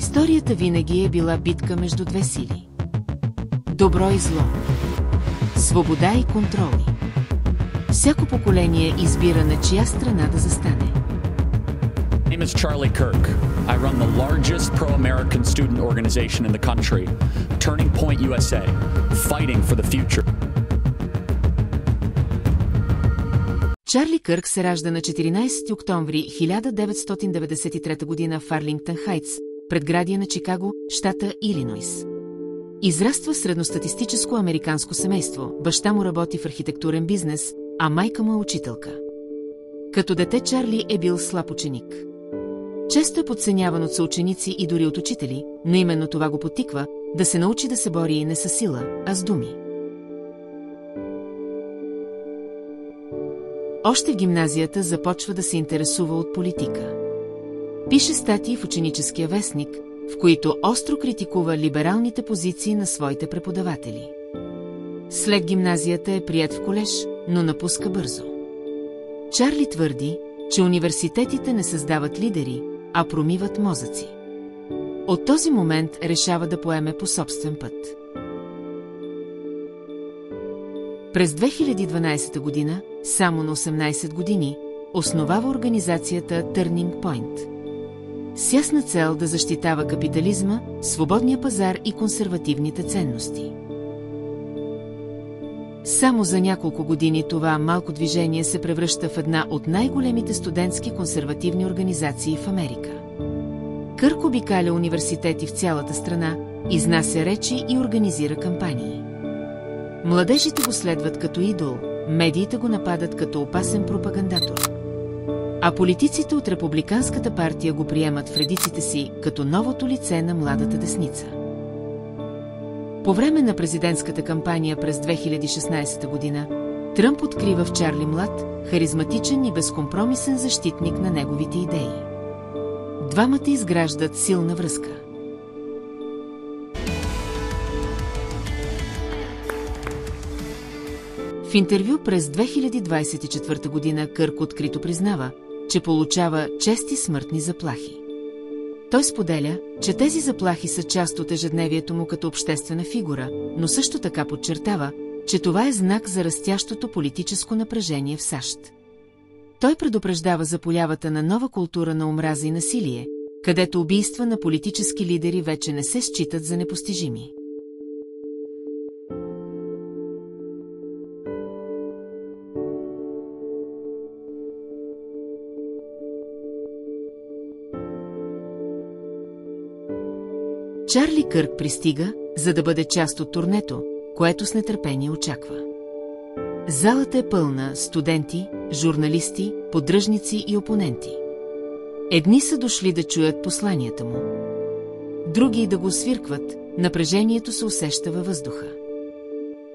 Историята винаги е била битка между две сили. Добро и зло. Свобода и контроли. Всяко поколение избира на чия страна да застане. My name is Charlie Kirk. I run the largest pro-American student organization in the country, Turning Point USA, fighting for the future. Чарли Кърк се ражда на 14 октомври 1993 година в Арлингтън Хайтс, предградие на Чикаго, щата Илинойс. Израства в средностатистическо американско семейство, баща му работи в архитектурен бизнес, а майка му е учителка. Като дете Чарли е бил слаб ученик. Често е подценяван от съученици и дори от учители, но именно това го потиква да се научи да се бори не със сила, а с думи. Още в гимназията започва да се интересува от политика. Пише статии в ученическия вестник, в които остро критикува либералните позиции на своите преподаватели. След гимназията е приет в колеж, но напуска бързо. Чарли твърди, че университетите не създават лидери, а промиват мозъци. От този момент решава да поеме по собствен път. През 2012 година, само на 18 години, основава организацията Turning Point. С ясна цел да защитава капитализма, свободния пазар и консервативните ценности. Само за няколко години това малко движение се превръща в една от най-големите студентски консервативни организации в Америка. Кърк обикаля университети в цялата страна, изнася речи и организира кампании. Младежите го следват като идол, медиите го нападат като опасен пропагандатор. А политиците от Републиканската партия го приемат в редиците си като новото лице на младата десница. По време на президентската кампания през 2016 година, Тръмп открива в Чарли млад, харизматичен и безкомпромисен защитник на неговите идеи. Двамата изграждат силна връзка. В интервю през 2024 година Кърк открито признава, че получава чести смъртни заплахи. Той споделя, че тези заплахи са част от ежедневието му като обществена фигура, но също така подчертава, че това е знак за растящото политическо напрежение в САЩ. Той предупреждава за появата на нова култура на омраза и насилие, където убийства на политически лидери вече не се считат за непостижими. Чарли Кърк пристига, за да бъде част от турнето, което с нетърпение очаква. Залата е пълна студенти, журналисти, поддръжници и опоненти. Едни са дошли да чуят посланията му. Други да го свиркват, напрежението се усеща във въздуха.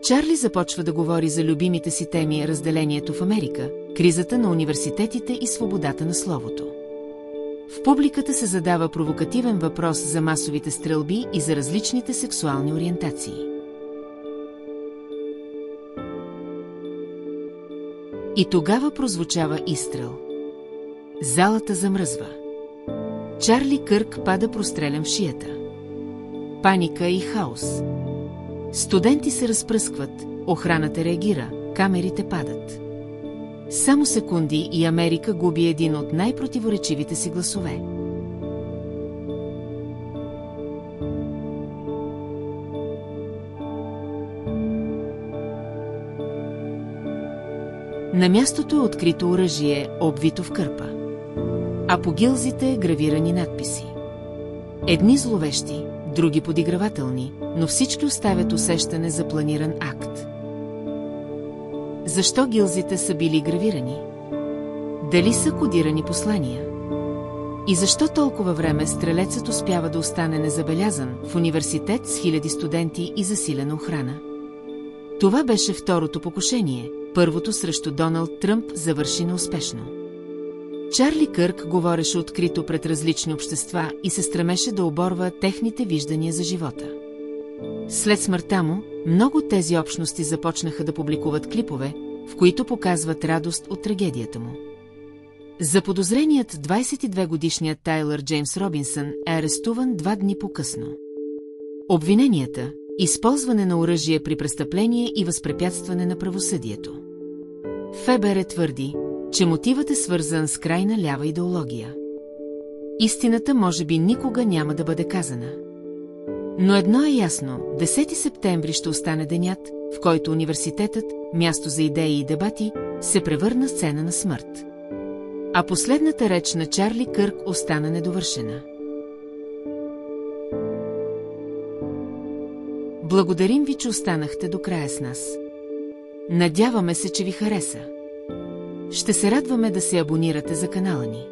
Чарли започва да говори за любимите си теми: разделението в Америка, кризата на университетите и свободата на словото. В публиката се задава провокативен въпрос за масовите стрелби и за различните сексуални ориентации. И тогава прозвучава изстрел. Залата замръзва. Чарли Кърк пада прострелян в шията. Паника и хаос. Студенти се разпръскват, охраната реагира, камерите падат. Само секунди и Америка губи един от най-противоречивите си гласове. На мястото е открито оръжие, обвито в кърпа. А по гилзите гравирани надписи. Едни зловещи, други подигравателни, но всички оставят усещане за планиран акт. Защо гилзите са били гравирани? Дали са кодирани послания? И защо толкова време стрелецът успява да остане незабелязан в университет с хиляди студенти и засилена охрана? Това беше второто покушение, първото срещу Доналд Тръмп завърши неуспешно. Чарли Кърк говореше открито пред различни общества и се стремеше да оборва техните виждания за живота. След смъртта му, много от тези общности започнаха да публикуват клипове, в които показват радост от трагедията му. Заподозреният 22-годишният Тайлър Джеймс Робинсън е арестуван 2 дни по-късно. Обвиненията – използване на оръжие при престъпление и възпрепятстване на правосъдието. ФБР твърди, че мотивът е свързан с крайна лява идеология. Истината може би никога няма да бъде казана. Но едно е ясно – 10 септември ще остане денят, в който университетът, място за идеи и дебати, се превърна в сцена на смърт. А последната реч на Чарли Кърк остана недовършена. Благодарим ви, че останахте до края с нас. Надяваме се, че ви хареса. Ще се радваме да се абонирате за канала ни.